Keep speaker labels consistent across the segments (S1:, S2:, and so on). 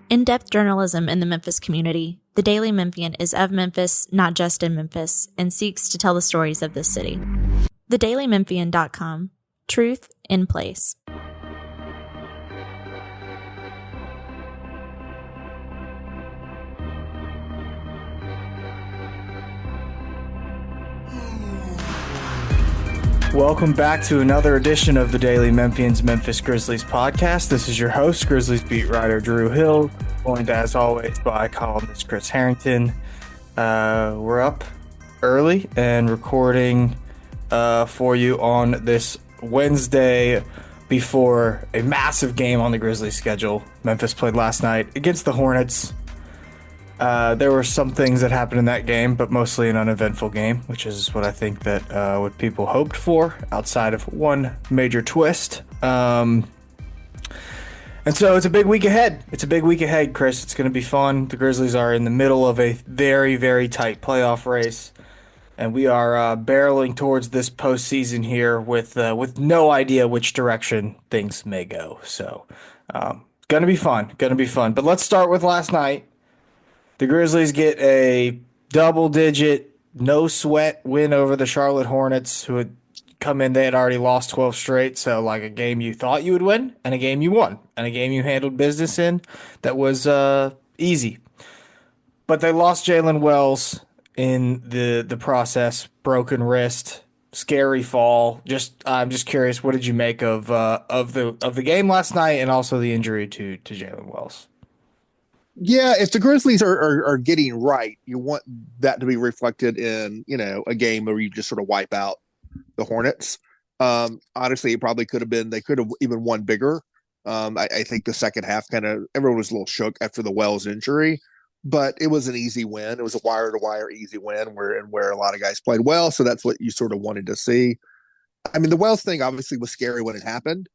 S1: In-depth journalism in the Memphis community, the Daily Memphian is of Memphis, not just in Memphis, and seeks to tell the stories of this city. TheDailyMemphian.com. Truth in place.
S2: Welcome back to another edition of the Daily Memphian's Memphis Grizzlies podcast. This is your host, Grizzlies beat writer Drew Hill, joined as always by columnist Chris Herrington. We're up early and recording for you on this Wednesday before a massive game on the Grizzlies schedule. Memphis played last night against the Hornets. There were some things that happened in that game, but mostly an uneventful game, which is what I think that what people hoped for outside of one major twist. And so it's a big week ahead. Chris. It's going to be fun. The Grizzlies are in the middle of a very, very tight playoff race, and we are barreling towards this postseason here with no idea which direction things may go. So, going to be fun. But let's start with last night. The Grizzlies get a double-digit, no-sweat win over the Charlotte Hornets, who had come in. They had already lost 12 straight, so like a game you thought you would win, and a game you won, and a game you handled business in that was easy. But they lost Jalen Wells in the process, broken wrist, scary fall. I'm just curious, what did you make of the game last night, and also the injury to Jalen Wells?
S3: Yeah, if the Grizzlies are getting right, you want that to be reflected in, a game where you just sort of wipe out the Hornets. Honestly, it probably could have been, they could have even won bigger. I think the second half everyone was a little shook after the Wells injury, but it was an easy win. It was a wire-to-wire easy win where a lot of guys played well, so that's what you sort of wanted to see. I mean, the Wells thing obviously was scary when it happened.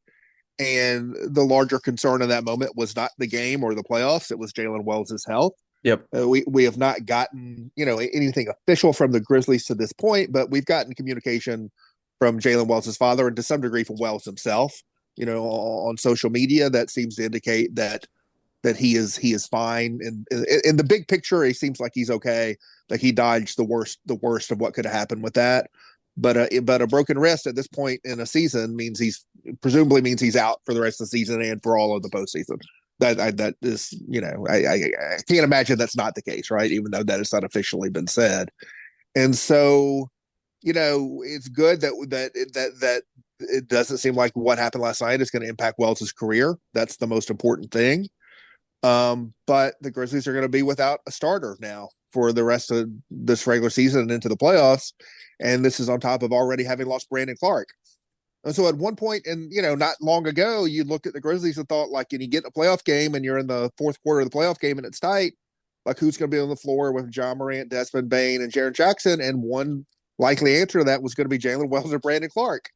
S3: And the larger concern in that moment was not the game or the playoffs. It was Jalen Wells' health.
S2: Yep.
S3: We have not gotten, anything official from the Grizzlies to this point, but we've gotten communication from Jalen Wells' father and to some degree from Wells himself, on social media that seems to indicate that he is fine. And in the big picture, he seems like he's okay. Like he dodged the worst of what could have happened with that. But a broken wrist at this point in a season means he's out for the rest of the season and for all of the postseason. That is, I can't imagine that's not the case, right? Even though that has not officially been said. And so, it's good that it doesn't seem like what happened last night is going to impact Wells' career. That's the most important thing. But the Grizzlies are going to be without a starter now for the rest of this regular season and into the playoffs. And this is on top of already having lost Brandon Clark. And so at one point, and not long ago, you looked at the Grizzlies and thought, like, and you get a playoff game and you're in the fourth quarter of the playoff game and it's tight, like who's going to be on the floor with John Morant, Desmond Bane, and Jaren Jackson? And one likely answer to that was going to be Jalen Wells or Brandon Clark.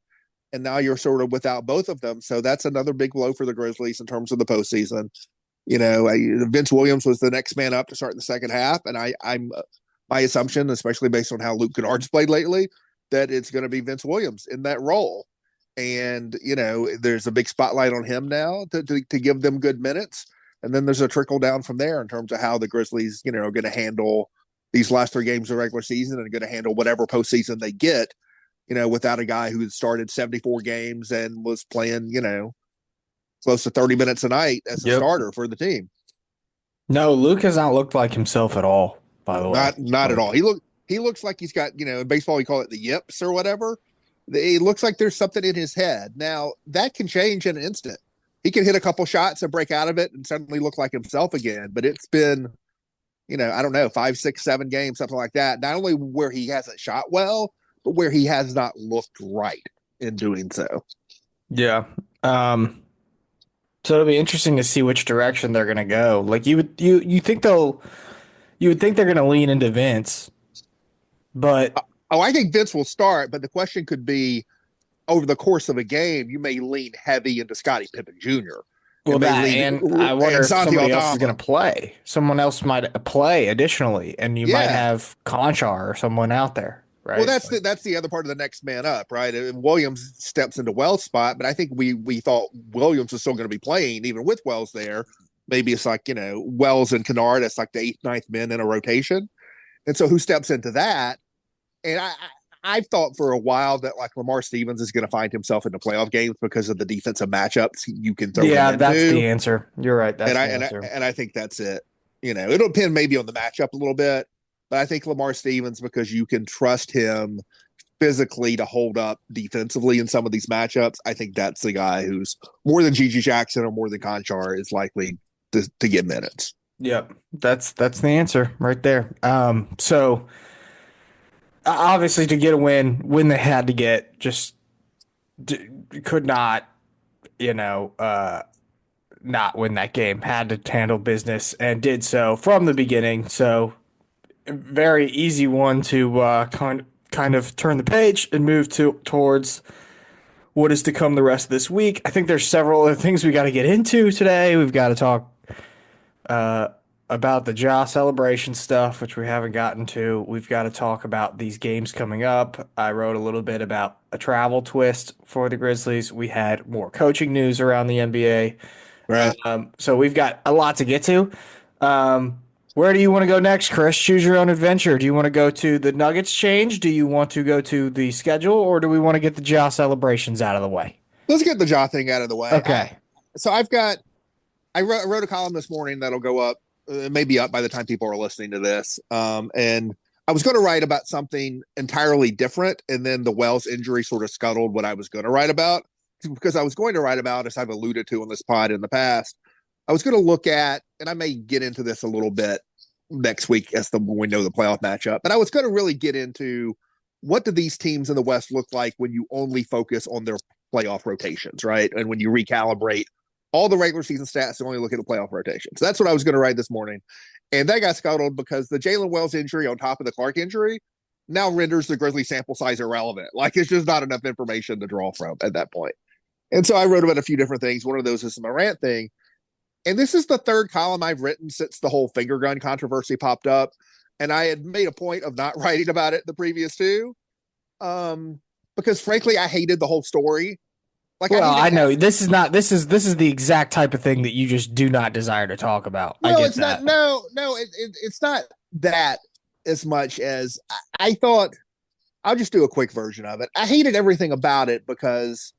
S3: And now you're sort of without both of them. So that's another big blow for the Grizzlies in terms of the postseason. Vince Williams was the next man up to start in the second half. And I'm my assumption, especially based on how Luke Kennard's played lately, that it's going to be Vince Williams in that role. And, there's a big spotlight on him now to give them good minutes. And then there's a trickle down from there in terms of how the Grizzlies, are going to handle these last three games of regular season and going to handle whatever postseason they get, without a guy who started 74 games and was playing, close to 30 minutes a night as a starter for the team.
S2: No, Luke has not looked like himself at all, by the way.
S3: Not at all. He looks like he's got, in baseball, we call it the yips or whatever. It looks like there's something in his head. Now, that can change in an instant. He can hit a couple shots and break out of it and suddenly look like himself again. But it's been, I don't know, 5, 6, 7 games, something like that. Not only where he hasn't shot well, but where he has not looked right in doing so.
S2: Yeah. So it'll be interesting to see which direction they're going to go. Like you would think they're going to lean into Vince, but
S3: I think Vince will start. But the question could be, over the course of a game, you may lean heavy into Scottie Pippen Jr.
S2: Well, I wonder if somebody else is going to play. Someone else might play additionally, and you might have Conchar or someone out there. Right.
S3: Well, that's the other part of the next man up, right? And Williams steps into Wells' spot, but I think we thought Williams was still going to be playing even with Wells there. maybe it's like, Wells and Kennard, that's like the eighth, ninth men in a rotation. And so who steps into that? And I've thought for a while that like Lamar Stevens is going to find himself in the playoff games because of the defensive matchups you can throw him into.
S2: That's the answer. You're right. That's
S3: and
S2: the answer.
S3: And I think that's it. It'll depend maybe on the matchup a little bit, but I think Lamar Stevens, because you can trust him physically to hold up defensively in some of these matchups, I think that's the guy who's more than Gigi Jackson or more than Conchar is likely to get minutes.
S2: Yep. That's the answer right there. So obviously to get a win they had to get, just could not, not win that game, had to handle business and did so from the beginning. So very easy one to kind of turn the page and move towards what is to come the rest of this week. I think there's several other things we got to get into today. We've got to talk about the Ja celebration stuff, which we haven't gotten to. We've got to talk about these games coming up. I wrote a little bit about a travel twist for the Grizzlies. We had more coaching news around the NBA.
S3: Right.
S2: So we've got a lot to get to. Where do you want to go next, Chris? Choose your own adventure. Do you want to go to the Nuggets change? Do you want to go to the schedule, or do we want to get the Ja celebrations out of the way?
S3: Let's get the Ja thing out of the way.
S2: Okay.
S3: I wrote a column this morning that'll go up, maybe up by the time people are listening to this. And I was going to write about something entirely different, and then the Wells injury sort of scuttled what I was going to write about, because I was going to write about, as I've alluded to on this pod in the past, I was going to look at, and I may get into this a little bit next week when we know the playoff matchup, but I was going to really get into what do these teams in the West look like when you only focus on their playoff rotations, right? And when you recalibrate all the regular season stats and only look at the playoff rotations. That's what I was going to write this morning. And that got scuttled because the Jalen Wells injury on top of the Clark injury now renders the Grizzly sample size irrelevant. Like, it's just not enough information to draw from at that point. And so I wrote about a few different things. One of those is the Morant thing. And this is the third column I've written since the whole finger gun controversy popped up. And I had made a point of not writing about it the previous two. Because frankly, I hated the whole story.
S2: Like, well, I know this is the exact type of thing that you just do not desire to talk about.
S3: No, it's not. No, it's not that as much as I thought. I'll just do a quick version of it. I hated everything about it because,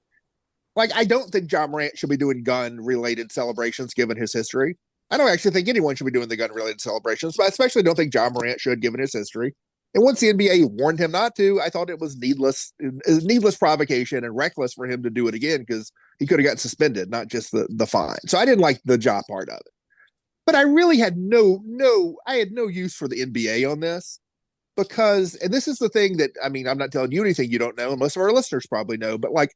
S3: like, I don't think Ja Morant should be doing gun-related celebrations given his history. I don't actually think anyone should be doing the gun-related celebrations, but I especially don't think Ja Morant should given his history. And once the NBA warned him not to, I thought it was needless provocation and reckless for him to do it again, because he could have gotten suspended, not just the fine. So I didn't like the Ja part of it. But I really had no use for the NBA on this, because, and this is the thing that, I mean, I'm not telling you anything you don't know, and most of our listeners probably know, but like,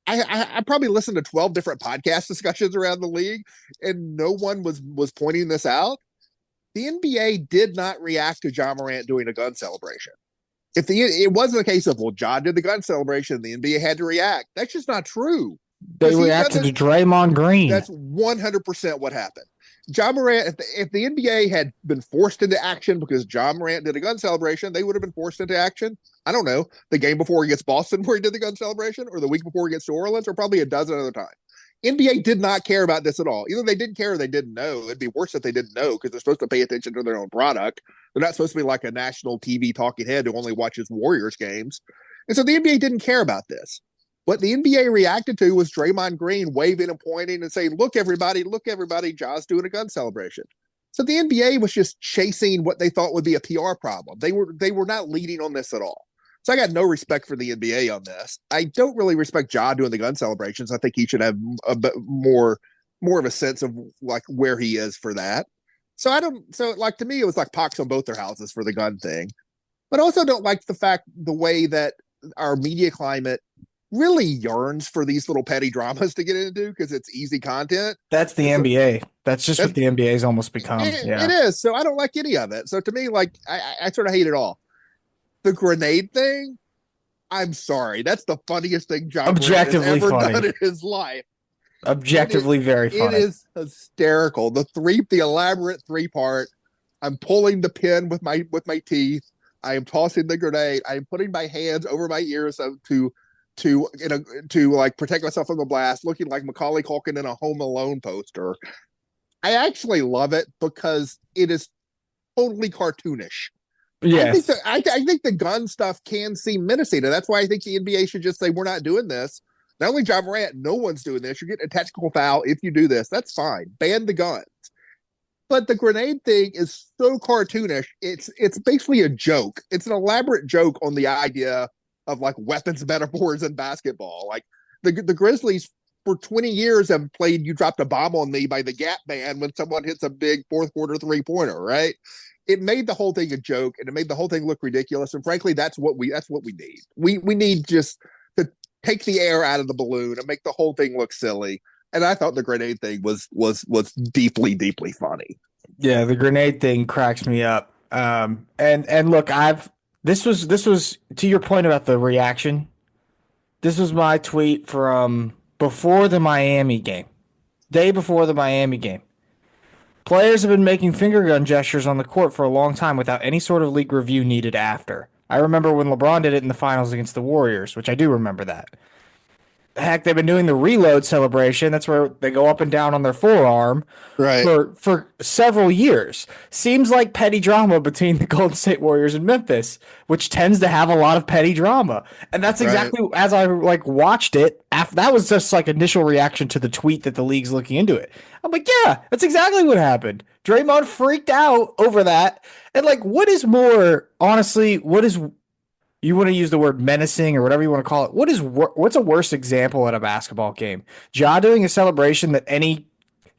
S3: I probably listened to 12 different podcast discussions around the league, and no one was pointing this out. The NBA did not react to Ja Morant doing a gun celebration. It wasn't a case of, well, Ja did the gun celebration, the NBA had to react. That's just not true.
S2: They reacted to Draymond Green.
S3: That's 100% what happened. Ja Morant, if the NBA had been forced into action because Ja Morant did a gun celebration, they would have been forced into action. I don't know, the game before he gets Boston where he did the gun celebration, or the week before he gets New Orleans, or probably a dozen other times. NBA did not care about this at all. Either they didn't care or they didn't know. It'd be worse if they didn't know, because they're supposed to pay attention to their own product. They're not supposed to be like a national TV talking head who only watches Warriors games. And so the NBA didn't care about this. What the NBA reacted to was Draymond Green waving and pointing and saying, look, everybody, Ja's doing a gun celebration. So the NBA was just chasing what they thought would be a PR problem. They were not leading on this at all. So I got no respect for the NBA on this. I don't really respect Ja doing the gun celebrations. I think he should have a bit more of a sense of like where he is for that. So like, to me, it was like pox on both their houses for the gun thing. But I also don't like the way that our media climate really yearns for these little petty dramas to get into, because it's easy content.
S2: That's the NBA. That's what the NBA's almost become.
S3: It is. So I don't like any of it. So to me, like, I sort of hate it all. The grenade thing, I'm sorry, that's the funniest thing John Morant has ever done in his life.
S2: Objectively very funny.
S3: It is hysterical. The elaborate 3-part. I'm pulling the pin with my teeth. I am tossing the grenade. I am putting my hands over my ears to like protect myself from the blast, looking like Macaulay Culkin in a Home Alone poster. I actually love it because it is totally cartoonish.
S2: Yes.
S3: I think the gun stuff can seem menacing, and that's why I think the NBA should just say we're not doing this. Not only John Morant, no one's doing this. You're getting a tactical foul if you do this. That's fine. Ban the guns. But the grenade thing is so cartoonish. It's basically a joke. It's an elaborate joke on the idea of like weapons metaphors in basketball. Like the Grizzlies for 20 years have played "You Dropped a Bomb on Me" by the Gap Band when someone hits a big fourth quarter 3-pointer, right? It made the whole thing a joke and it made the whole thing look ridiculous. And frankly, that's what we need. We need just to take the air out of the balloon and make the whole thing look silly. And I thought the grenade thing was deeply, deeply funny.
S2: Yeah, the grenade thing cracks me up. And look, this was to your point about the reaction. This was my tweet from before the Miami game, day before the Miami game. Players have been making finger gun gestures on the court for a long time without any sort of league review needed after. I remember when LeBron did it in the finals against the Warriors, which I do remember that. Heck, they've been doing the reload celebration. That's where they go up and down on their forearm
S3: Right.
S2: for several years. Seems like petty drama between the Golden State Warriors and Memphis, which tends to have a lot of petty drama. And that's exactly as I like watched it. After that was just like initial reaction to the tweet that the league's looking into it. I'm like, yeah, that's exactly what happened. Draymond freaked out over that. And like, what is more honestly? What is you want to use the word menacing or whatever you want to call it? What's a worse example at a basketball game? Ja doing a celebration that any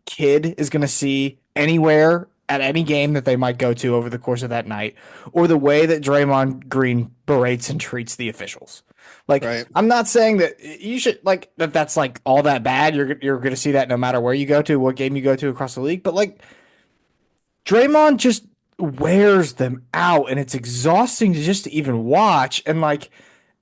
S2: kid is going to see anywhere at any game that they might go to over the course of that night, or the way that Draymond Green berates and treats the officials. Like, I'm not saying that you should like that's like all that bad. You're going to see that no matter where you go to, what game you go to across the league. But like, Draymond just wears them out, and it's exhausting to just even watch. And like,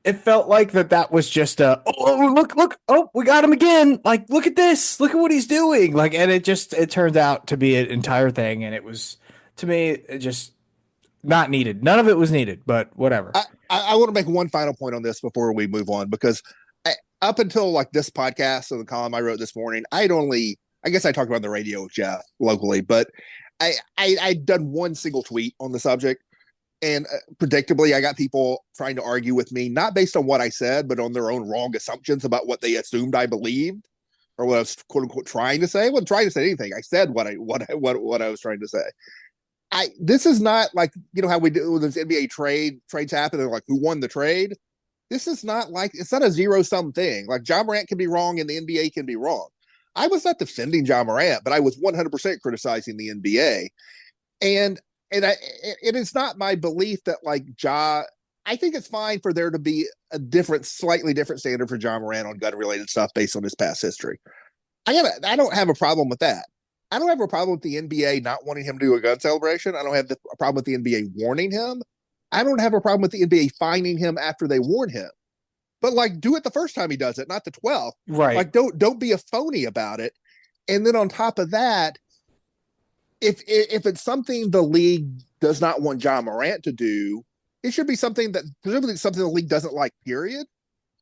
S2: it felt like that was just a look, oh, we got him again. Like, look at this, look at what he's doing. Like, and it turns out to be an entire thing, and it was, to me, it just not needed. None of it was needed, but whatever.
S3: I want to make one final point on this before we move on, because up until like this podcast and the column I wrote this morning, I guess I talked about the radio with Jeff locally, but I'd done one single tweet on the subject, and predictably I got people trying to argue with me, not based on what I said, but on their own wrong assumptions about what they assumed I believed or what I was quote unquote trying to say. I wasn't trying to say anything. I said what I was trying to say. This is not like, you know, how we do when those NBA trades happen and like who won the trade. This is not like, it's not a zero sum thing. Like John Morant can be wrong and the NBA can be wrong. I was not defending John Morant, but I was 100% criticizing the NBA. And it is not my belief that like I think it's fine for there to be a slightly different standard for John Morant on gun related stuff based on his past history. I don't have a problem with that. I don't have a problem with the NBA not wanting him to do a gun celebration. I don't have a problem with the NBA warning him. I don't have a problem with the NBA fining him after they warn him. But like, do it the first time he does it, not the 12th.
S2: Right.
S3: Like, don't be a phony about it. And then on top of that, if it's something the league does not want John Morant to do, it should be something that presumably something the league doesn't like, period.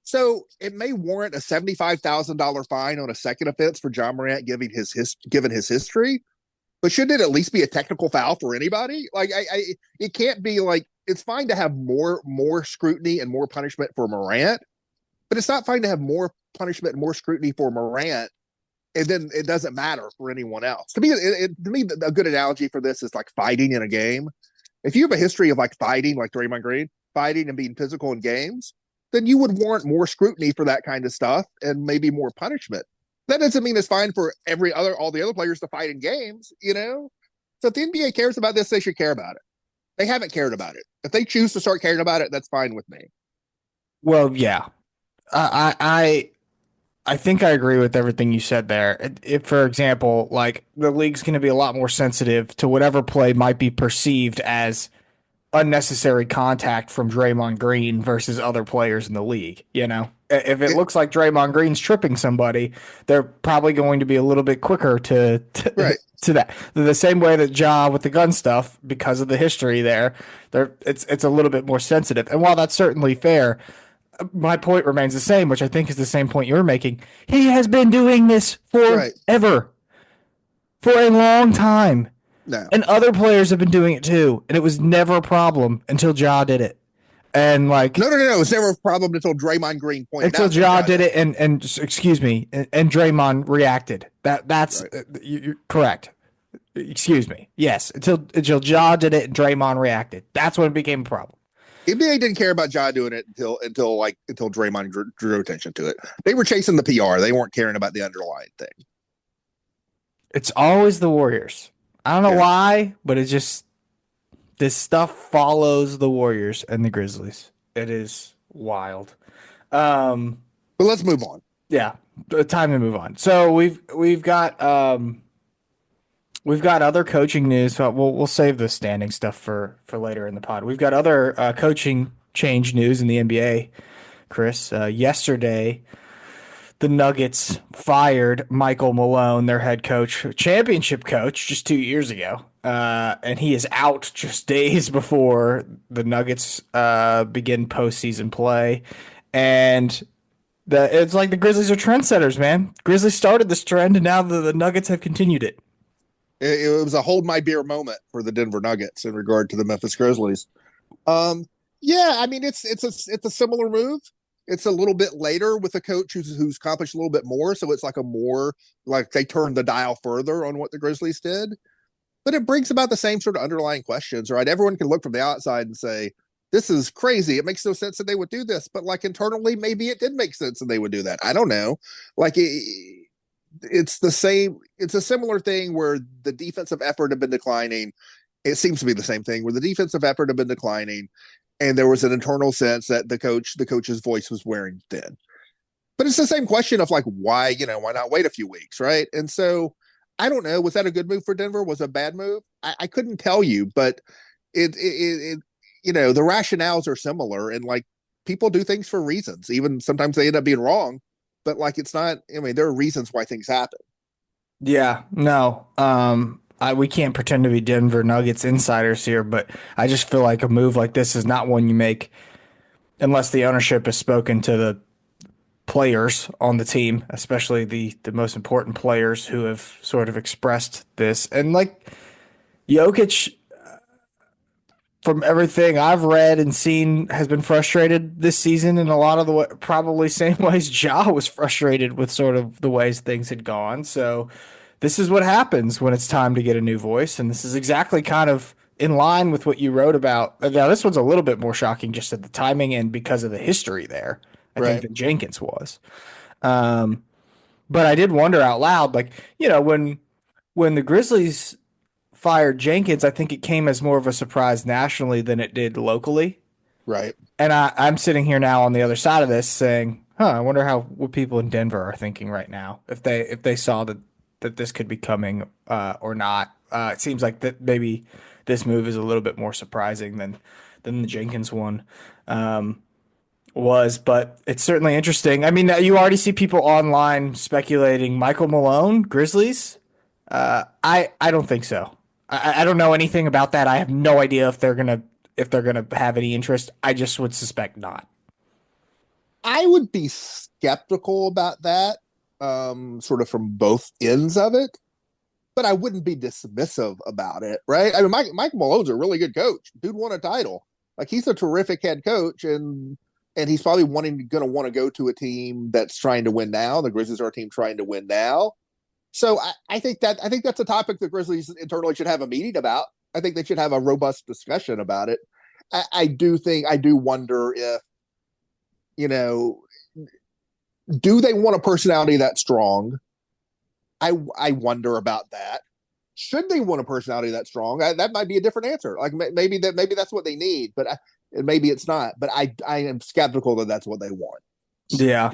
S3: So it may warrant a $75,000 fine on a second offense for John Morant given his history. But shouldn't it at least be a technical foul for anybody? Like, it can't be like, it's fine to have more scrutiny and more punishment for Morant, but it's not fine to have more punishment and more scrutiny for Morant, and then it doesn't matter for anyone else. To me, a good analogy for this is like fighting in a game. If you have a history of like fighting, like Draymond Green, fighting and being physical in games, then you would warrant more scrutiny for that kind of stuff and maybe more punishment. That doesn't mean it's fine for all the other players to fight in games, you know? So if the NBA cares about this, they should care about it. They haven't cared about it. If they choose to start caring about it, that's fine with me.
S2: Well, yeah. I think I agree with everything you said there. If, for example, like the league's going to be a lot more sensitive to whatever play might be perceived as unnecessary contact from Draymond Green versus other players in the league. You know, if it looks like Draymond Green's tripping somebody, they're probably going to be a little bit quicker to that. The same way that Ja with the gun stuff, because of the history there, it's a little bit more sensitive. And while that's certainly fair, my point remains the same, which I think is the same point you're making. He has been doing this forever. for a long time.
S3: No.
S2: And other players have been doing it too. And it was never a problem until Ja did it. And like,
S3: No. It's never a problem until Draymond Green pointed
S2: until
S3: out that
S2: Ja
S3: Ja
S2: did
S3: did
S2: it, and excuse me, and Draymond reacted. That's
S3: Right.
S2: you're correct. Excuse me. Yes, until Ja did it and Draymond reacted. That's when it became a problem.
S3: NBA didn't care about Ja doing it until Draymond drew attention to it. They were chasing the PR. They weren't caring about the underlying thing.
S2: It's always the Warriors. I don't know
S3: Yeah.
S2: why, but it's just this stuff follows the Warriors and the Grizzlies. It is wild.
S3: But let's move on.
S2: Yeah, time to move on. So we've got other coaching news. So we'll save the standing stuff for later in the pod. We've got other coaching change news in the NBA. Chris, yesterday the Nuggets fired Michael Malone, their head coach, championship coach, just 2 years ago. And he is out just days before the Nuggets begin postseason play. And it's like the Grizzlies are trendsetters, man. Grizzlies started this trend, and now the Nuggets have continued it.
S3: It was a hold my beer moment for the Denver Nuggets in regard to the Memphis Grizzlies. Yeah, I mean it's a similar move. It's a little bit later with a coach who's accomplished a little bit more, so it's like a more like they turned the dial further on what the Grizzlies did. But it brings about the same sort of underlying questions, right? Everyone can look from the outside and say, this is crazy. It makes no sense that they would do this. But like internally, maybe it did make sense that they would do that. I don't know. Like it's the same. It's a similar thing where the defensive effort had been declining. It seems to be the same thing where the defensive effort had been declining. And there was an internal sense that the coach's voice was wearing thin. But it's the same question of like, why not wait a few weeks, right? And so I don't know. Was that a good move for Denver? Was it a bad move? I couldn't tell you, but it the rationales are similar, and like people do things for reasons. Even sometimes they end up being wrong, but like it's not. I mean, there are reasons why things happen.
S2: Yeah, no. We can't pretend to be Denver Nuggets insiders here, but I just feel like a move like this is not one you make unless the ownership has spoken to the players on the team, especially the most important players who have sort of expressed this. And like Jokic, from everything I've read and seen, has been frustrated this season in a lot of the probably same ways Ja was frustrated with sort of the ways things had gone. So this is what happens when it's time to get a new voice, and this is exactly kind of in line with what you wrote about. Now this one's a little bit more shocking just at the timing and because of the history there. I think
S3: Right.
S2: that Jenkins was. But I did wonder out loud, like, when the Grizzlies fired Jenkins, I think it came as more of a surprise nationally than it did locally.
S3: Right.
S2: And I'm sitting here now on the other side of this saying, I wonder what people in Denver are thinking right now if they saw that this could be coming or not. It seems like that maybe this move is a little bit more surprising than the Jenkins one was, but it's certainly interesting. I mean, you already see people online speculating Michael Malone, Grizzlies. I don't think so. I don't know anything about that. I have no idea if they're gonna have any interest. I just would suspect not.
S3: I would be skeptical about that, sort of from both ends of it, but I wouldn't be dismissive about it, right? I mean, Mike Malone's a really good coach. Dude won a title. Like he's a terrific head coach, and he's probably going to want to go to a team that's trying to win now. The Grizzlies are a team trying to win now. So I think that's a topic the Grizzlies internally should have a meeting about. I think they should have a robust discussion about it. I do wonder if, do they want a personality that strong? I wonder about that. Should they want a personality that strong? That might be a different answer. Like maybe that's what they need, but maybe it's not. But I am skeptical that that's what they want.
S2: Yeah.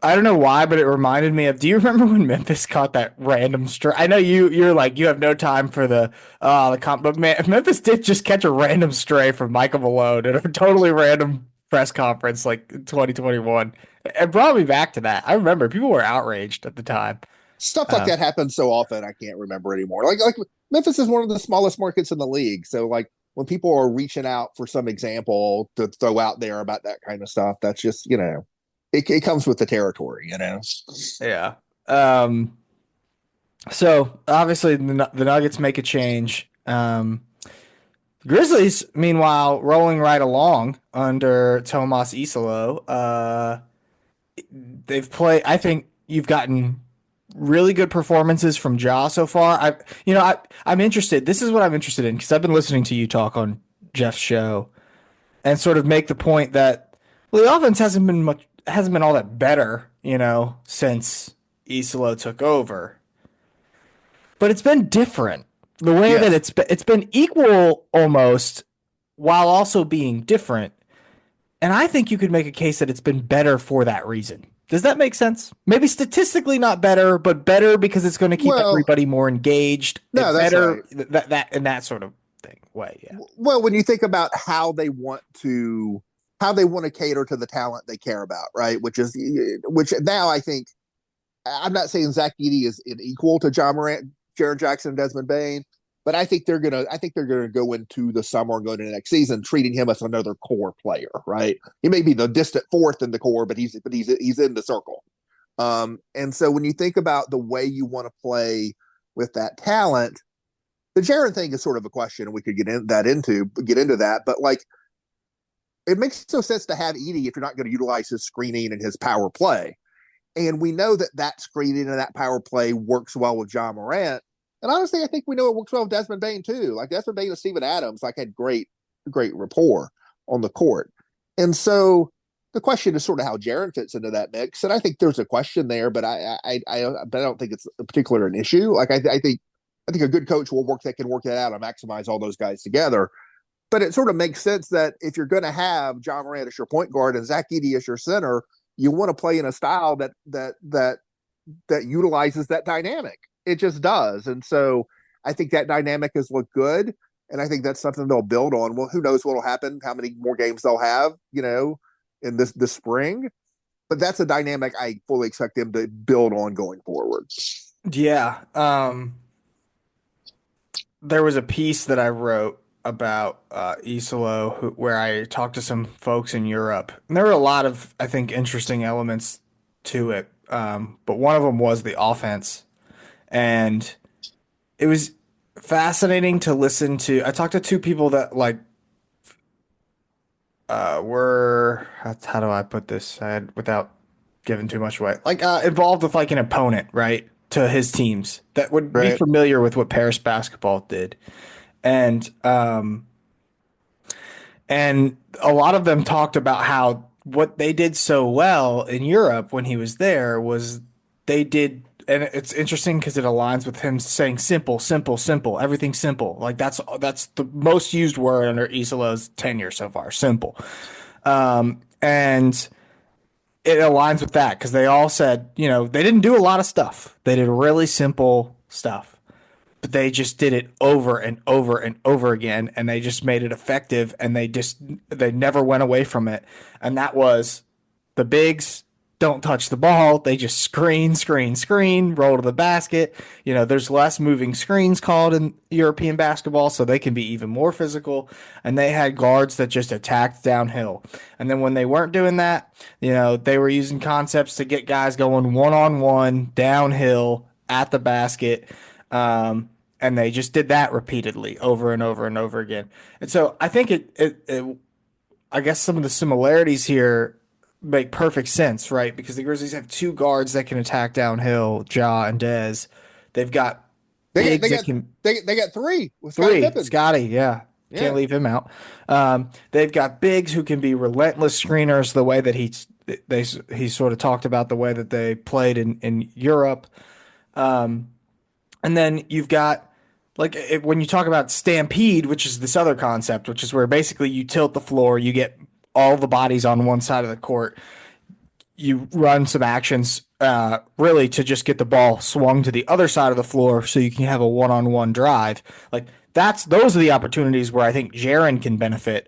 S2: I don't know why, but it reminded me of. Do you remember when Memphis caught that random stray? I know you're like you have no time for the comp, but man, Memphis did just catch a random stray from Michael Malone at a totally random press conference like 2021. It brought me back to that. I remember people were outraged at the time.
S3: Stuff like that happens so often I can't remember anymore. Like Memphis is one of the smallest markets in the league, so like when people are reaching out for some example to throw out there about that kind of stuff, that's just it comes with the territory,
S2: Yeah. So obviously the Nuggets make a change. Grizzlies, meanwhile, rolling right along under Tuomas Iisalo. They've played. I think you've gotten really good performances from Ja so far. I'm interested. This is what I'm interested in because I've been listening to you talk on Jeff's show and sort of make the point that well, the offense hasn't been all that better, since Iisalo took over, but it's been different. The way that
S3: Yes.
S2: it's been equal almost, while also being different. And I think you could make a case that it's been better for that reason. Does that make sense? Maybe statistically not better, but better because it's going to keep
S3: Well,
S2: everybody more engaged.
S3: no, that's
S2: Better
S3: right.
S2: that in that sort of thing way. Yeah.
S3: Well, when you think about how they want to cater to the talent they care about, right? Which now I think I'm not saying Zach Edey is equal to John Morant, Jared Jackson, and Desmond Bain, but I think they're gonna go into the summer and go into the next season treating him as another core player, right? He may be the distant fourth in the core, but he's in the circle. And so when you think about the way you want to play with that talent, the Jaron thing is sort of a question, and we could get into that, but like it makes no sense to have Edey if you're not going to utilize his screening and his power play. And we know that screening and that power play works well with John Morant. And honestly, I think we know it works well with Desmond Bain too. Like Desmond Bain and Steven Adams, like had great rapport on the court. And so the question is sort of how Jaron fits into that mix. And I think there's a question there, but but I don't think it's a particular an issue. Like I think a good coach can work that out and maximize all those guys together. But it sort of makes sense that if you're going to have John Morant as your point guard and Zach Edey as your center, you want to play in a style that utilizes that dynamic. It just does, and so I think that dynamic has looked good, and I think that's something they'll build on. Well, who knows what'll happen? How many more games they'll have, in this spring? But that's a dynamic I fully expect them to build on going forward.
S2: Yeah. There was a piece that I wrote about Isolo where I talked to some folks in Europe. And there were a lot of, I think, interesting elements to it. But one of them was the offense. And it was fascinating to listen to. I talked to two people that were how do I put this without giving too much away? Involved with like an opponent, right? To his teams that would be
S3: Right.
S2: familiar with what Paris basketball did. And and a lot of them talked about how what they did so well in Europe when he was there was they did, and it's interesting because it aligns with him saying simple, simple, simple, everything simple. Like that's the most used word under Isolo's tenure so far, simple. And it aligns with that because they all said, they didn't do a lot of stuff. They did really simple stuff, but they just did it over and over and over again, and they just made it effective, and they never went away from it. And that was the bigs don't touch the ball. They just screen, screen, screen, roll to the basket. There's less moving screens called in European basketball, so they can be even more physical. And they had guards that just attacked downhill. And then when they weren't doing that, they were using concepts to get guys going one on one downhill at the basket. And they just did that repeatedly over and over and over again. And so I think I guess some of the similarities here make perfect sense, right? Because the Grizzlies have two guards that can attack downhill, Ja and Dez. They've got
S3: They got
S2: bigs
S3: they
S2: that
S3: got
S2: can
S3: they got three with Scottie
S2: three.
S3: Pippen.
S2: Scotty, yeah. Can't
S3: Yeah.
S2: leave him out. They've got bigs who can be relentless screeners. The way that he sort of talked about the way that they played in Europe. And then you've got when you talk about stampede, which is this other concept, which is where basically you tilt the floor, you get all the bodies on one side of the court, you run some actions really to just get the ball swung to the other side of the floor so you can have a one-on-one drive. Those are the opportunities where I think Jaren can benefit.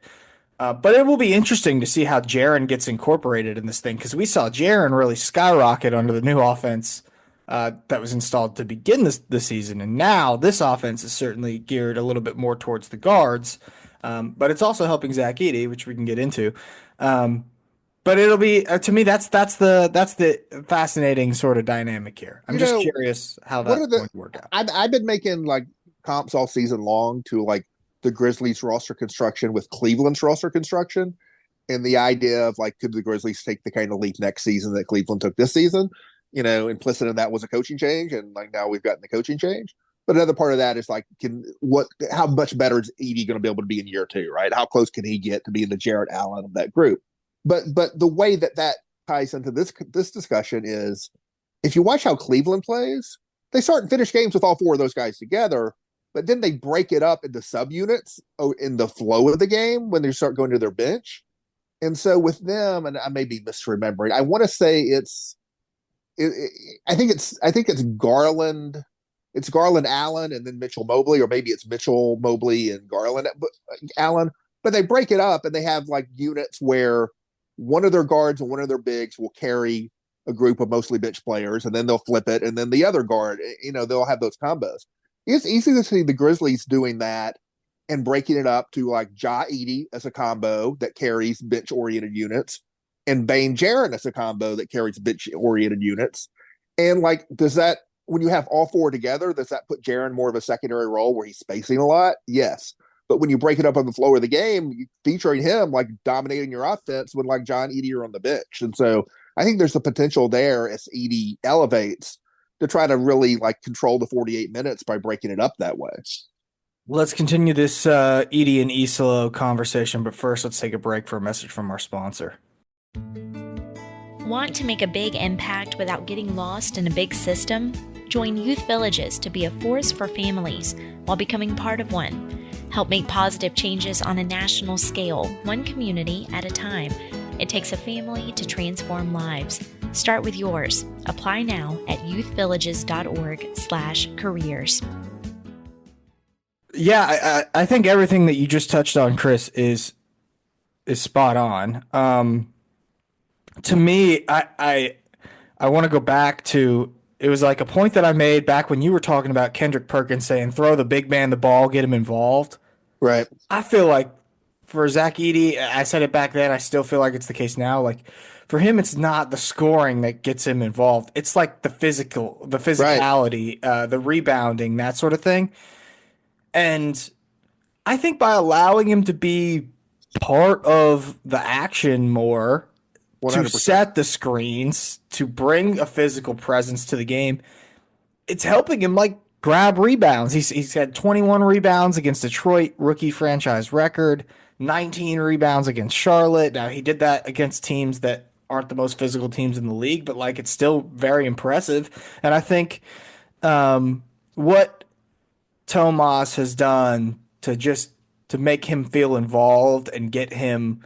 S2: But it will be interesting to see how Jaren gets incorporated in this thing because we saw Jaren really skyrocket under the new offense that was installed to begin this season, and now this offense is certainly geared a little bit more towards the guards, but it's also helping Zach Edey, which we can get into. But But it'll be to me that's the fascinating sort of dynamic here. I'm just curious how
S3: what
S2: that's
S3: are the?
S2: going to work out.
S3: I've been making like comps all season long to like the Grizzlies roster construction with Cleveland's roster construction, and the idea of like could the Grizzlies take the kind of leap next season that Cleveland took this season? Implicit in that was a coaching change, and like now we've gotten the coaching change. But another part of that is like, how much better is Edey going to be able to be in year two, right? How close can he get to being the Jarrett Allen of that group? But the way that ties into this discussion is, if you watch how Cleveland plays, they start and finish games with all four of those guys together, but then they break it up into subunits in the flow of the game when they start going to their bench. And so with them, and I may be misremembering, I want to say I think it's Garland. It's Garland Allen and then Mitchell Mobley, or maybe it's Mitchell Mobley and Garland Allen. But they break it up and they have like units where one of their guards and one of their bigs will carry a group of mostly bench players, and then they'll flip it, and then the other guard, they'll have those combos. It's easy to see the Grizzlies doing that and breaking it up to like Ja Edey as a combo that carries bench-oriented units, and Bane Jaren as a combo that carries bench-oriented units. And like, does that, when you have all four together, does that put Jaren more of a secondary role where he's spacing a lot? Yes. But when you break it up on the floor of the game, featuring him like dominating your offense when like John Edey are on the bench. And so I think there's the potential there as Edey elevates to try to really like control the 48 minutes by breaking it up that way.
S2: Let's continue this Edey and Iisalo conversation, but first let's take a break for a message from our sponsor.
S1: Want to make a big impact without getting lost in a big system? Join Youth Villages to be a force for families while becoming part of one. Help make positive changes on a national scale, one community at a time. It takes a family to transform lives. Start with yours. Apply now at youthvillages.org/careers.
S2: Yeah, I think everything that you just touched on, Chris, is spot on. To me, I want to go back to, it was like a point that I made back when you were talking about Kendrick Perkins saying, throw the big man the ball, get him involved.
S3: Right.
S2: I feel like for Zach Edey, I said it back then, I still feel like it's the case now. Like for him, it's not the scoring that gets him involved. It's like the physicality, right. The rebounding, that sort of thing. And I think by allowing him to be part of the action more, 100%. To set the screens, to bring a physical presence to the game, it's helping him like grab rebounds. He's had 21 rebounds against Detroit, rookie franchise record, 19 rebounds against Charlotte. Now he did that against teams that aren't the most physical teams in the league, but like it's still very impressive. And I think what Tuomas has done to make him feel involved and get him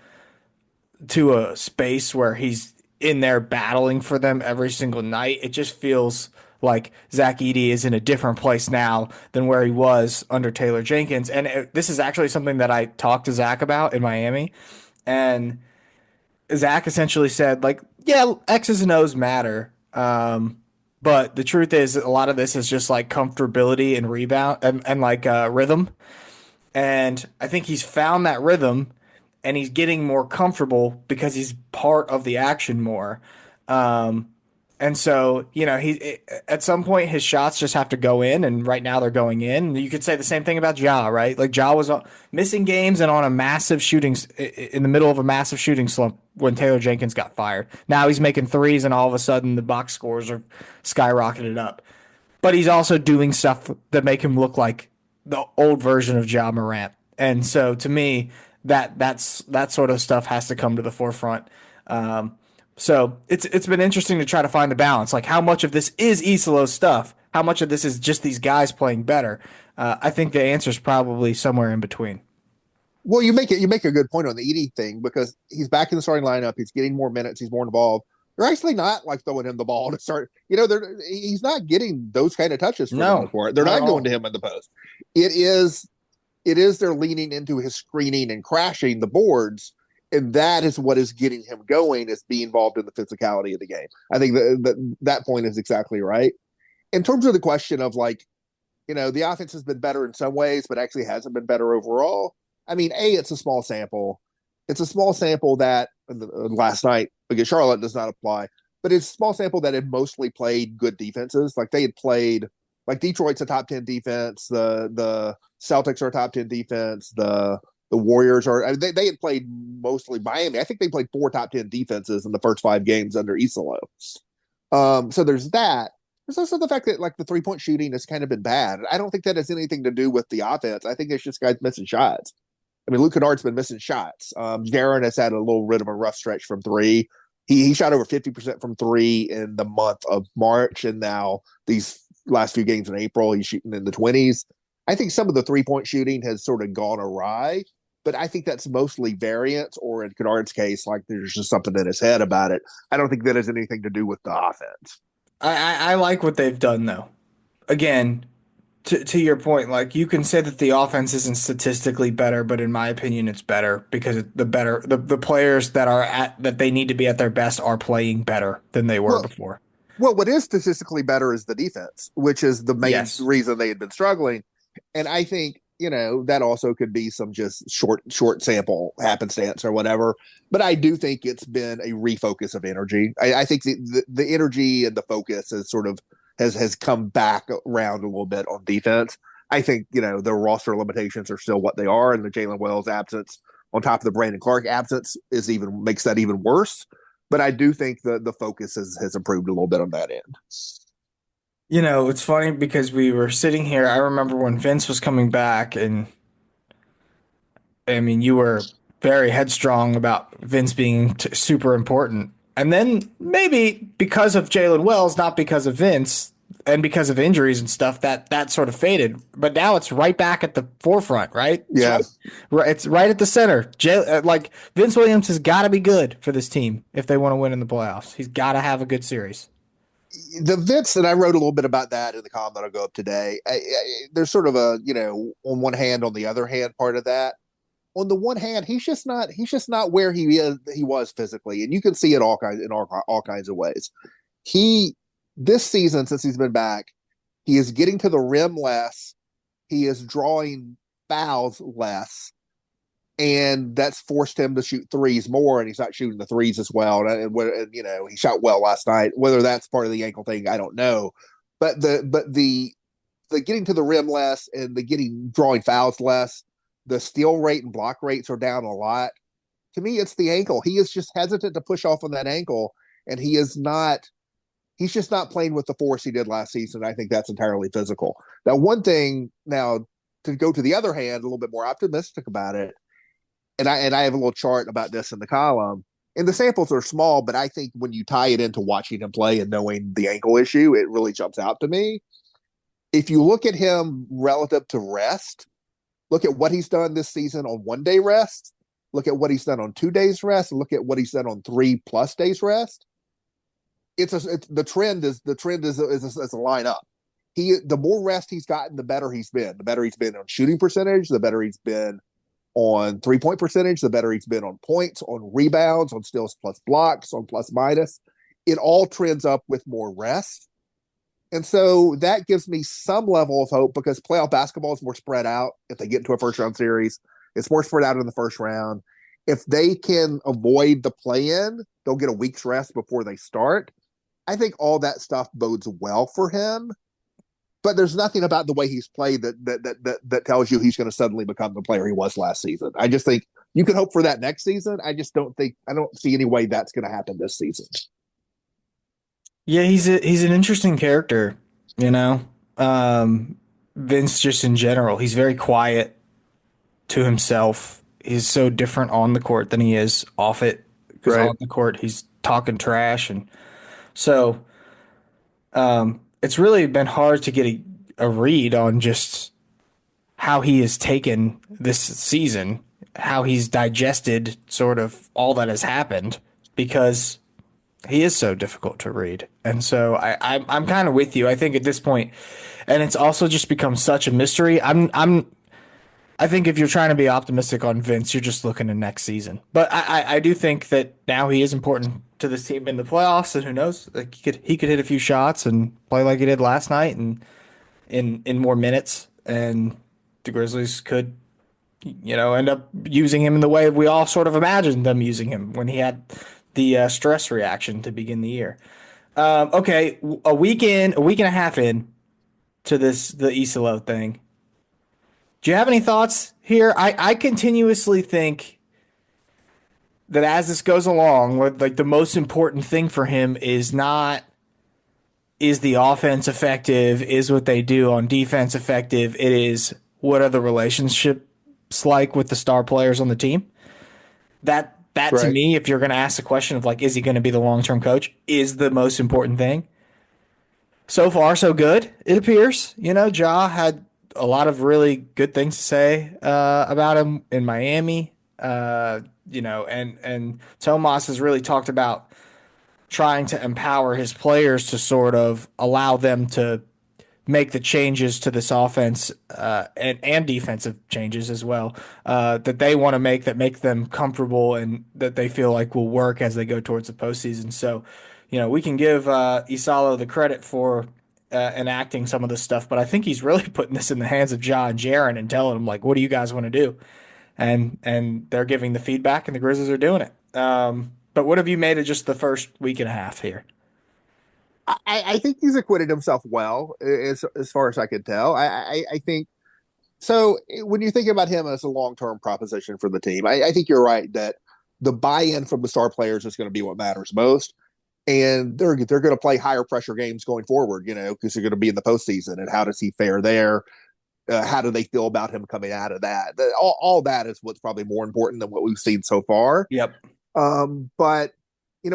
S2: to a space where he's in there battling for them every single night, it just feels like Zach Edey is in a different place now than where he was under Taylor Jenkins. And this is actually something that I talked to Zach about in Miami. And Zach essentially said, like, yeah, X's and O's matter. But the truth is a lot of this is just like comfortability and rebound and like rhythm. And I think he's found that rhythm and he's getting more comfortable because he's part of the action more. And so, he at some point his shots just have to go in, and right now they're going in. You could say the same thing about Ja, right? Like Ja was missing games and on a massive in the middle of a massive shooting slump when Taylor Jenkins got fired. Now he's making threes, and all of a sudden the box scores are skyrocketed up. But he's also doing stuff that make him look like the old version of Ja Morant. And so to me, that sort of stuff has to come to the forefront. So it's been interesting to try to find the balance. Like how much of this is Iisalo's stuff? How much of this is just these guys playing better? I think the answer is probably somewhere in between.
S3: Well, you make a good point on the Edey thing because he's back in the starting lineup. He's getting more minutes. He's more involved. They're actually not like throwing him the ball to start. He's not getting those kind of touches for the most part. They're not going to him in the post. It is they're leaning into his screening and crashing the boards. And that is what is getting him going, is being involved in the physicality of the game. I think that point is exactly right. In terms of the question of like, the offense has been better in some ways, but actually hasn't been better overall. I mean, it's a small sample. it's a small sample that last night against Charlotte does not apply, but it's a small sample that had mostly played good defenses. Like they had played, like Detroit's a top 10 defense, the Celtics are a top 10 defense, the Warriors are, they had played mostly Miami. I think they played 4 top 10 defenses in the first 5 games under Iisalo. So there's that. There's also the fact that like the 3-point shooting has kind of been bad. I don't think that has anything to do with the offense. I think it's just guys missing shots. I mean, Luke Kennard's been missing shots. Jaron has had a little bit of a rough stretch from 3. He shot over 50% from 3 in the month of March, and now these last few games in April, he's shooting in the 20s. I think some of the 3-point shooting has sort of gone awry, but I think that's mostly variance, or in Kennard's case, like there's just something in his head about it. I don't think that has anything to do with the offense.
S2: I like what they've done though. Again, to your point, like you can say that the offense isn't statistically better, but in my opinion, it's better because the players that they need to be at their best are playing better than they were
S3: Well,
S2: before.
S3: well, what is statistically better is the defense, which is the main
S2: Yes.
S3: reason they had been struggling. And I think, that also could be some just short sample happenstance or whatever. But I do think it's been a refocus of energy. I think the energy and the focus has sort of has come back around a little bit on defense. I think, the roster limitations are still what they are, and the Jalen Wells absence on top of the Brandon Clark absence makes that even worse. But I do think the focus has improved a little bit on that end.
S2: It's funny because we were sitting here. I remember when Vince was coming back, and I mean, you were very headstrong about Vince being super important. And then maybe because of Jalen Wells, not because of Vince, and because of injuries and stuff, that sort of faded. But now it's right back at the forefront, right?
S3: Yeah.
S2: It's right at the center. Like Vince Williams has got to be good for this team if they want to win in the playoffs. He's got to have a good series.
S3: The Vince, and I wrote a little bit about that in the column that'll go up today. There's sort of a, on one hand, on the other hand part of that. On the one hand, he's just not where he was physically, and you can see it all kinds of ways. This season, since he's been back, he is getting to the rim less. He is drawing fouls less, and that's forced him to shoot threes more, and he's not shooting the threes as well. And he shot well last night. Whether that's part of the ankle thing, I don't know. But the getting to the rim less and the drawing fouls less, the steal rate and block rates are down a lot. To me, it's the ankle. He is just hesitant to push off on that ankle, and he's just not playing with the force he did last season. I think that's entirely physical. Now, one thing now to go to the other hand, a little bit more optimistic about it, and I have a little chart about this in the column. And the samples are small, but I think when you tie it into watching him play and knowing the ankle issue, it really jumps out to me. If you look at him relative to rest, look at what he's done this season on 1 day rest, look at what he's done on 2 days rest, and look at what he's done on 3+ days rest. The trend is a line up. The more rest he's gotten, the better he's been. The better he's been on shooting percentage, the better he's been on 3-point percentage, the better he's been on points, on rebounds, on steals plus blocks, on plus minus. It all trends up with more rest. And so that gives me some level of hope because playoff basketball is more spread out. If they get into a first round series, it's more spread out in the first round. If they can avoid the play-in, they'll get a week's rest before they start. I think all that stuff bodes well for him. But there's nothing about the way he's played that tells you he's going to suddenly become the player he was last season. I just think you can hope for that next season. I don't see any way that's going to happen this season.
S2: Yeah, he's an interesting character, Vince just in general. He's very quiet to himself. He's so different on the court than he is off it. Because
S3: Right.
S2: on the court he's talking trash, and so it's really been hard to get a read on just how he has taken this season, how he's digested sort of all that has happened, because he is so difficult to read. And so I'm kind of with you. I think at this point, and it's also just become such a mystery. I think if you're trying to be optimistic on Vince, you're just looking to next season. But I do think that now he is important to this team in the playoffs, and who knows, like he could hit a few shots and play like he did last night and in more minutes, and the Grizzlies could end up using him in the way we all sort of imagined them using him when he had the stress reaction to begin the year. Okay, a week and a half in to the Iisalo thing. Do you have any thoughts here? I continuously think that as this goes along, like the most important thing for him is not is the offense effective, is what they do on defense effective. It is what are the relationships like with the star players on the team. That to
S3: Right.
S2: me, if you're going to ask the question of like, is he going to be the long term coach, is the most important thing. So far, so good. It appears. Ja had a lot of really good things to say about him in Miami. And Tuomas has really talked about trying to empower his players to sort of allow them to make the changes to this offense and defensive changes as well that they want to make that make them comfortable and that they feel like will work as they go towards the postseason. So, we can give Iisalo the credit for enacting some of this stuff, but I think he's really putting this in the hands of Ja and Jaren and telling them like, what do you guys want to do? And they're giving the feedback, and the Grizzlies are doing it. But what have you made of just the first week and a half here?
S3: I think he's acquitted himself well, as far as I can tell. I think so. When you think about him as a long term proposition for the team, I think you're right that the buy in from the star players is going to be what matters most, and they're going to play higher pressure games going forward. Because they're going to be in the postseason, and how does he fare there? How do they feel about him coming out of that? All that is what's probably more important than what we've seen so far.
S2: Yep.
S3: But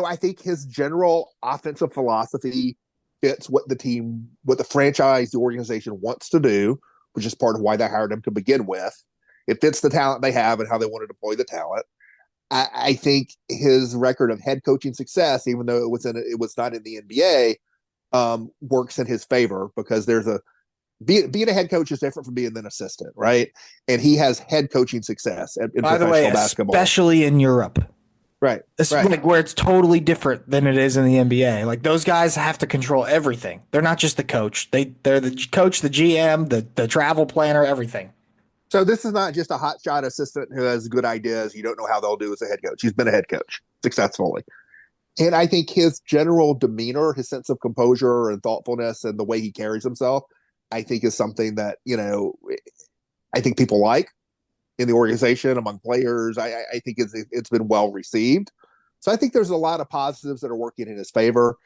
S3: I think his general offensive philosophy fits what the franchise, the organization wants to do, which is part of why they hired him to begin with. It fits the talent they have and how they want to deploy the talent. I think his record of head coaching success, even though it was not in the NBA, works in his favor because being a head coach is different from being an assistant, right? And he has head coaching success in
S2: By the
S3: professional
S2: way,
S3: basketball,
S2: especially in Europe.
S3: right?
S2: It's
S3: Right.
S2: like where it's totally different than it is in the NBA. Like those guys have to control everything. They're not just the coach. They're the coach, the GM, the travel planner, everything.
S3: So this is not just a hotshot assistant who has good ideas. You don't know how they'll do as a head coach. He's been a head coach successfully. And I think his general demeanor, his sense of composure and thoughtfulness and the way he carries himself, I think is something that, I think people like in the organization, among players. I think it's been well received. So I think there's a lot of positives that are working in his favor.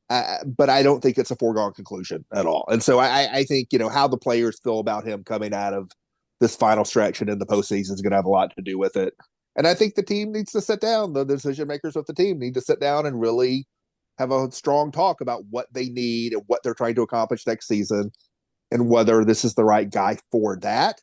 S3: But I don't think it's a foregone conclusion at all. And so I think, how the players feel about him coming out of this final stretch and in the postseason is going to have a lot to do with it. And I think the team needs to sit down. The decision makers of the team need to sit down and really have a strong talk about what they need and what they're trying to accomplish next season and whether this is the right guy for that.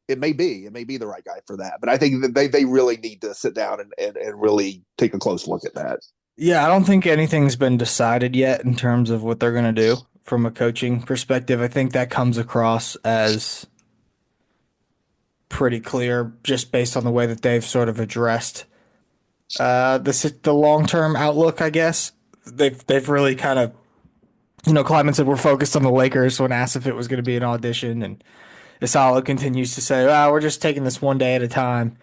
S3: It may be the right guy for that. But I think that they really need to sit down and really take a close look at that.
S2: Yeah, I don't think anything's been decided yet in terms of what they're going to do from a coaching perspective. I think that comes across as pretty clear just based on the way that they've sort of addressed the long term outlook. I guess they've really kind of Kleiman said we're focused on the Lakers when asked if it was going to be an audition, and Iisalo continues to say, "Well, we're just taking this one day at a time."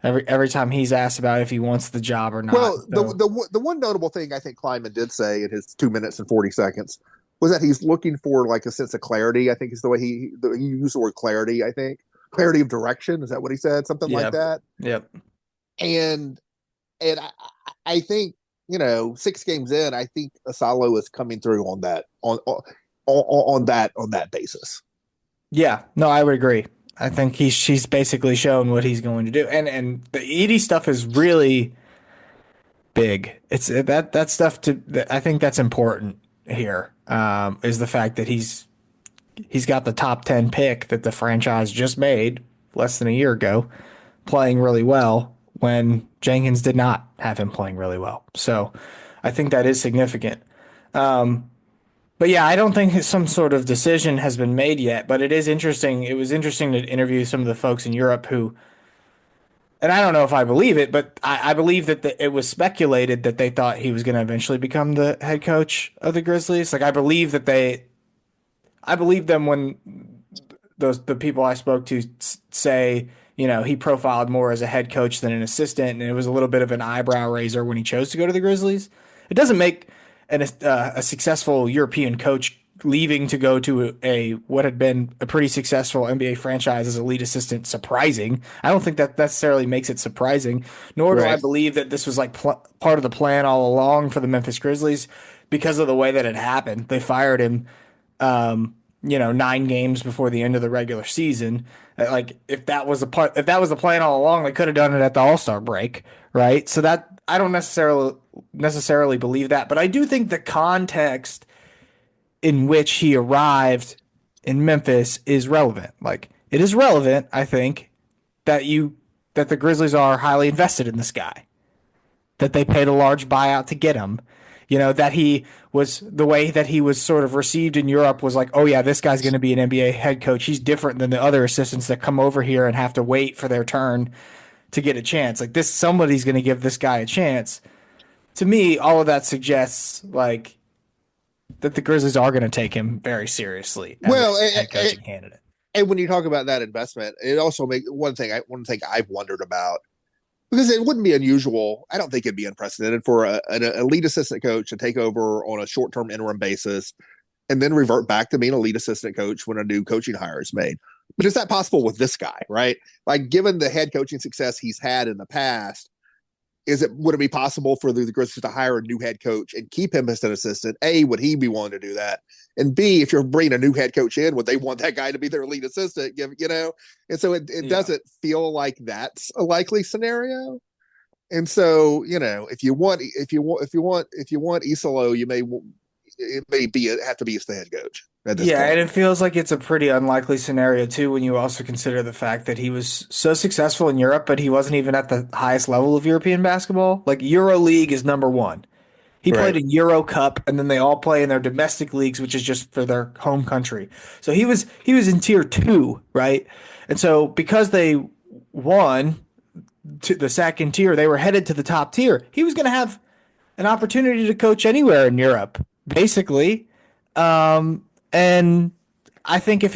S2: Every time he's asked about if he wants the job or not.
S3: Well,
S2: So,
S3: the one notable thing I think Kleiman did say in his 2 minutes and 40 seconds was that he's looking for like a sense of clarity. I think is the way he used the word clarity. I think clarity of direction. Is that what he said? Something like that.
S2: Yep.
S3: And I think 6 games in, I think Iisalo is coming through on that on that basis.
S2: Yeah, no, I would agree. I think she's basically shown what he's going to do, and the Edey stuff is really big. It's that stuff I think that's important here. Is the fact that he's got the top 10 pick that the franchise just made less than a year ago, playing really well when Jenkins did not have him playing really well. So I think that is significant. But yeah, I don't think some sort of decision has been made yet, but it is interesting. It was interesting to interview some of the folks in Europe who, and I don't know if I believe it, but I believe that it was speculated that they thought he was going to eventually become the head coach of the Grizzlies. Like I believe them when the people I spoke to say he profiled more as a head coach than an assistant, and it was a little bit of an eyebrow raiser when he chose to go to the Grizzlies. It doesn't make a successful European coach leaving to go to a what had been a pretty successful NBA franchise as a lead assistant surprising. I don't think that necessarily makes it surprising, nor do I
S3: Right.
S2: believe that this was like part of the plan all along for the Memphis Grizzlies because of the way that it happened. They fired him 9 games before the end of the regular season. Like if that was the plan all along, they could have done it at the All-Star break, right? So that I don't necessarily believe that, but I do think the context in which he arrived in Memphis is relevant. Like it is relevant, I think, that the Grizzlies are highly invested in this guy, that they paid a large buyout to get him. That he was the way that he was sort of received in Europe was like, oh yeah, this guy's going to be an NBA head coach. He's different than the other assistants that come over here and have to wait for their turn to get a chance. Like this, somebody's going to give this guy a chance. To me, all of that suggests like that the Grizzlies are going to take him very seriously as
S3: Well,
S2: a head coaching candidate.
S3: and when you talk about that investment, it also makes one thing I've wondered about, because it wouldn't be unusual. I don't think it'd be unprecedented for an lead assistant coach to take over on a short-term interim basis and then revert back to being a lead assistant coach when a new coaching hire is made. But is that possible with this guy, right? Like, given the head coaching success he's had in the past, would it be possible for the Grizzlies to hire a new head coach and keep him as an assistant? A, would he be willing to do that? And B, if you're bringing a new head coach in, would they want that guy to be their lead assistant? And so it doesn't feel like that's a likely scenario. And so, if you want Iisalo, have to be as the head coach at this
S2: Yeah,
S3: point.
S2: and it feels like it's a pretty unlikely scenario too when you also consider the fact that he was so successful in Europe, but he wasn't even at the highest level of European basketball. Like Euro League is number one. He
S3: Right.
S2: played in Euro Cup, and then they all play in their domestic leagues, which is just for their home country. So he was in tier two, right? And so because they won to the second tier, they were headed to the top tier. He was going to have an opportunity to coach anywhere in Europe, basically. And I think if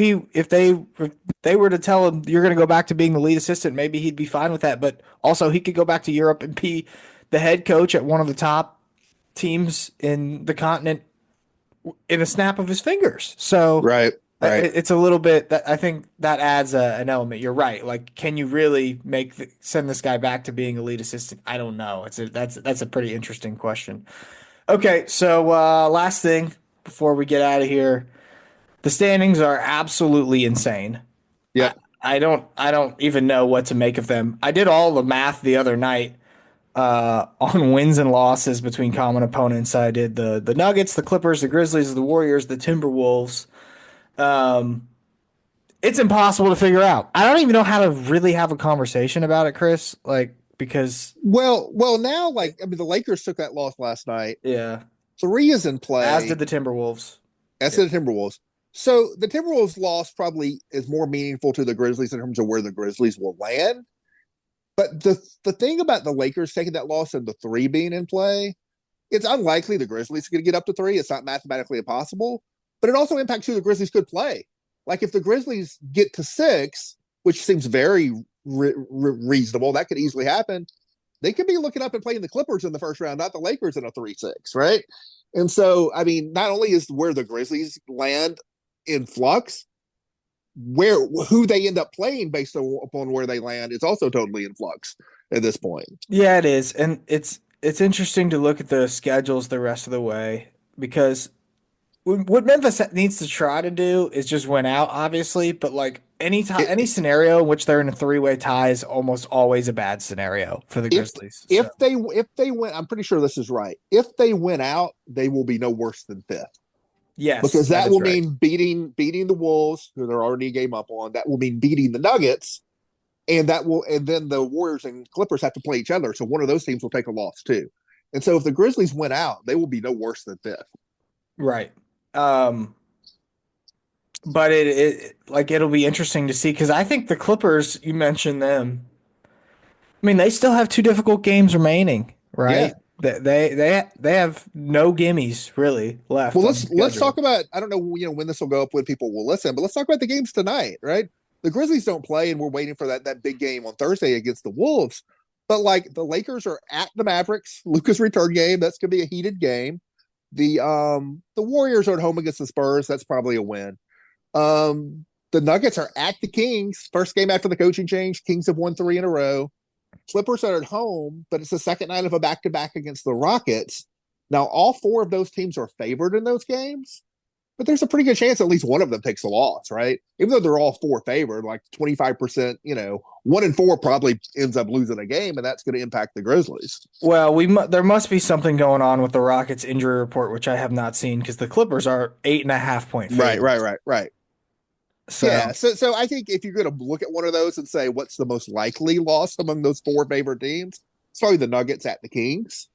S2: they were to tell him you're going to go back to being the lead assistant, maybe he'd be fine with that. But also, he could go back to Europe and be the head coach at one of the top teams in the continent in a snap of his fingers. So
S3: Right. Right.
S2: it's a little bit that I think that adds an element. You're right. Like, can you really send this guy back to being a lead assistant? I don't know. That's a pretty interesting question. Okay, so last thing before we get out of here, the standings are absolutely insane. I,
S3: Yep.
S2: I don't even know what to make of them. I did all the math the other night on wins and losses between common opponents. I did the Nuggets, the Clippers, the Grizzlies, the Warriors, the Timberwolves. It's impossible to figure out. I don't even know how to really have a conversation about it, Chris. Like because
S3: Well, now, the Lakers took that loss last night.
S2: yeah,
S3: 3 is in play.
S2: as did the Timberwolves.
S3: As did the Timberwolves. So the Timberwolves loss probably is more meaningful to the Grizzlies in terms of where the Grizzlies will land. But the thing about the Lakers taking that loss and the 3 being in play, it's unlikely the Grizzlies are going to get up to 3. It's not mathematically impossible, but it also impacts who the Grizzlies could play. Like if the Grizzlies get to 6, which seems very reasonable, that could easily happen. They could be looking up and playing the Clippers in the first round, not the Lakers in a 3-6, right? And so, not only is where the Grizzlies land in flux, who they end up playing based upon where they land is also totally in flux at this point.
S2: Yeah, it is, and it's interesting to look at the schedules the rest of the way because what Memphis needs to try to do is just win out, obviously. But like any scenario in which they're in a 3-way tie is almost always a bad scenario for the Grizzlies.
S3: If they win, I'm pretty sure this is right. If they win out, they will be no worse than 5th.
S2: Yes,
S3: because that will
S2: right.
S3: mean beating the Wolves, who they're already a game up on. That will mean beating the Nuggets, and then the Warriors and Clippers have to play each other. So one of those teams will take a loss too. And so if the Grizzlies win out, they will be no worse than 5th.
S2: Right. But it'll be interesting to see because I think the Clippers, you mentioned them. I mean, they still have 2 difficult games remaining, right? Yeah. They have no gimmies really left.
S3: Well, let's talk about. I don't know, when this will go up when people will listen, but let's talk about the games tonight, right? the Grizzlies don't play, and we're waiting for that big game on Thursday against the Wolves. But like the Lakers are at the Mavericks, Luka's return game. That's gonna be a heated game. The Warriors are at home against the Spurs. That's probably a win. The Nuggets are at the Kings. First game after the coaching change. Kings have won 3 in a row. Clippers are at home, but it's the second night of a back-to-back against the Rockets. Now, all 4 of those teams are favored in those games, but there's a pretty good chance at least one of them takes a loss, right? Even though they're all 4 favored, like 25%, 1 in 4 probably ends up losing a game, and that's going to impact the Grizzlies.
S2: Well, there must be something going on with the Rockets injury report, which I have not seen, because the Clippers are 8.5-point favorites.
S3: Right. So I think if you're going to look at one of those and say what's the most likely loss among those 4 favored teams, it's probably the Nuggets at the Kings.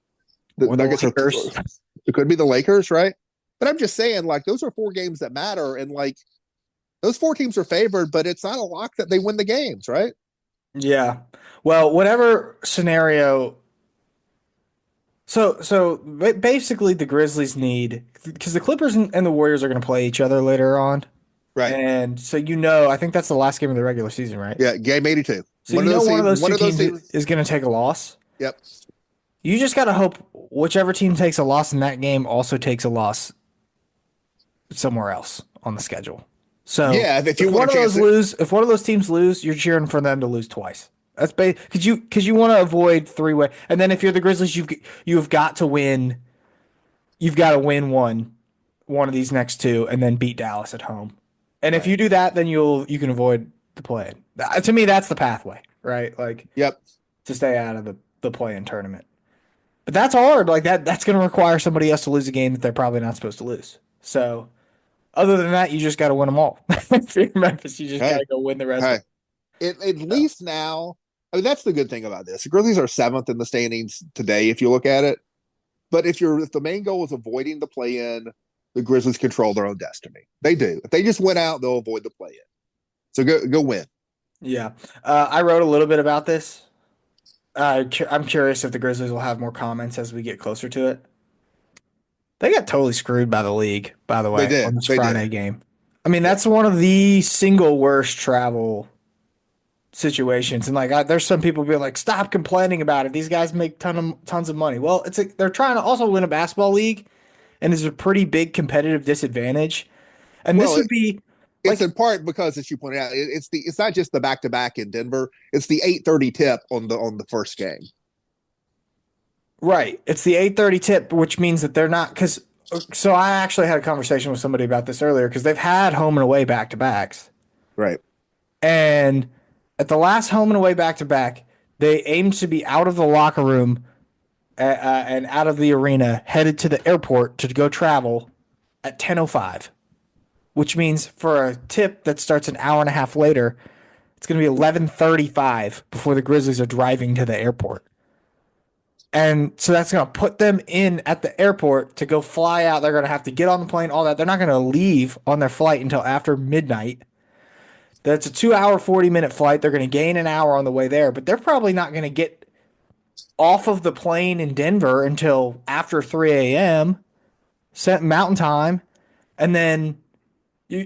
S3: The Nuggets it could be the Lakers, right? But I'm just saying, like, those are 4 games that matter, and like those 4 teams are favored, but it's not a lock that they win the games, right?
S2: Yeah. Well, whatever scenario. So basically, the Grizzlies need, because the Clippers and the Warriors are going to play each other later on.
S3: Right.
S2: And so, I think that's the last game of the regular season, right?
S3: Yeah, game 82.
S2: So one of those two teams is going to take a loss.
S3: Yep.
S2: You just got to hope whichever team takes a loss in that game also takes a loss somewhere else on the schedule. So
S3: yeah, if
S2: one of those teams lose, you're cheering for them to lose twice. That's because you want to avoid 3-way. And then if you're the Grizzlies, you've got to win. You've got to win one of these next 2, and then beat Dallas at home. And if you do that, then you can avoid the play-in. To me, that's the pathway, right? Like,
S3: yep,
S2: to stay out of the play-in tournament. But that's hard. Like that's going to require somebody else to lose a game that they're probably not supposed to lose. So, other than that, you just got to win them all. If you're Memphis, you just got to go win the rest.
S3: At least now, I mean, that's the good thing about this. The Grizzlies are 7th in the standings today, if you look at it. But if the main goal is avoiding the play-in, the Grizzlies control their own destiny. They do. If they just win out, they'll avoid the play-in. So go win.
S2: Yeah. I wrote a little bit about this. I'm curious if the Grizzlies will have more comments as we get closer to it. They got totally screwed by the league, by the way, on this Friday game. I mean, that's one of the single worst travel situations. And like, there's some people being like, stop complaining about it. These guys make tons of money. Well, they're trying to also win a basketball league, and it's a pretty big competitive disadvantage. And this would be
S3: it's in part because, as you pointed out, it's not just the back-to-back in Denver. It's the 8:30 tip on the first game.
S2: Right. It's the 8:30 tip, which means that they're not so I actually had a conversation with somebody about this earlier because they've had home and away back-to-backs.
S3: Right.
S2: And at the last home and away back-to-back, they aimed to be out of the locker room and out of the arena, headed to the airport to go travel at 10:05, which means for a tip that starts an hour and a half later, it's going to be 11:35 before the Grizzlies are driving to the airport. And so that's going to put them in at the airport to go fly out. They're going to have to get on the plane, all that. They're not going to leave on their flight until after midnight. That's a 2-hour, 40-minute flight. They're going to gain an hour on the way there, but they're probably not going to get off of the plane in Denver until after 3 a.m. Mountain Time. And then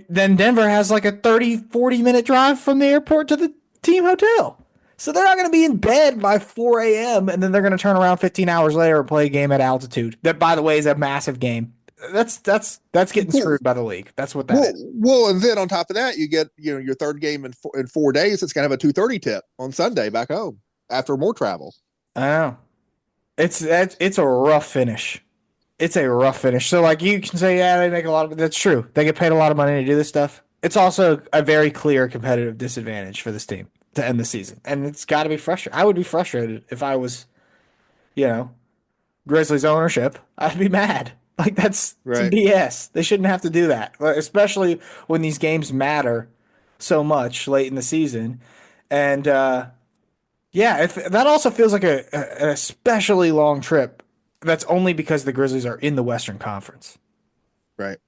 S2: Denver has like a 30, 40-minute drive from the airport to the team hotel. So they're not going to be in bed by 4 a.m. and then they're going to turn around 15 hours later and play a game at altitude. That, by the way, is a massive game. That's getting screwed by the league. That's what that is.
S3: Well, and then on top of that, you get your third game in 4 days. It's going to have a 2:30 tip on Sunday back home after more travel.
S2: I know. It's a rough finish. It's a rough finish. So like you can say, yeah, they make a lot of. That's true. They get paid a lot of money to do this stuff. It's also a very clear competitive disadvantage for this team to end the season, and it's got to be frustrating. I would be frustrated if I was, Grizzlies ownership. I'd be mad. Like that's some BS. They shouldn't have to do that, especially when these games matter so much late in the season. And if that also feels like an especially long trip. That's only because the Grizzlies are in the Western Conference,
S3: right?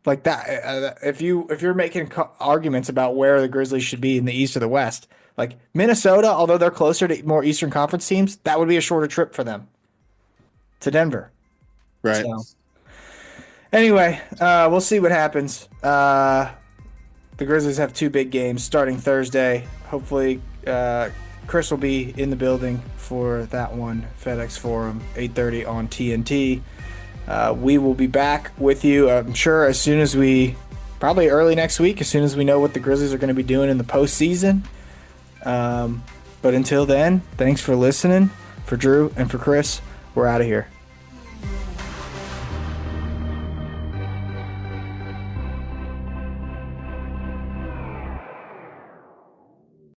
S2: Like that. If you're making arguments about where the Grizzlies should be in the East or the West, like Minnesota, although they're closer to more Eastern Conference teams, that would be a shorter trip for them to Denver. Right. So, anyway, we'll see what happens. The the Grizzlies have 2 big games starting Thursday. Hopefully, Chris will be in the building for that one, FedEx Forum, 8:30 on TNT. We will be back with you, I'm sure, as soon as probably early next week, as soon as we know what the Grizzlies are going to be doing in the postseason. But until then, thanks for listening. For Drew and for Chris, we're out of here.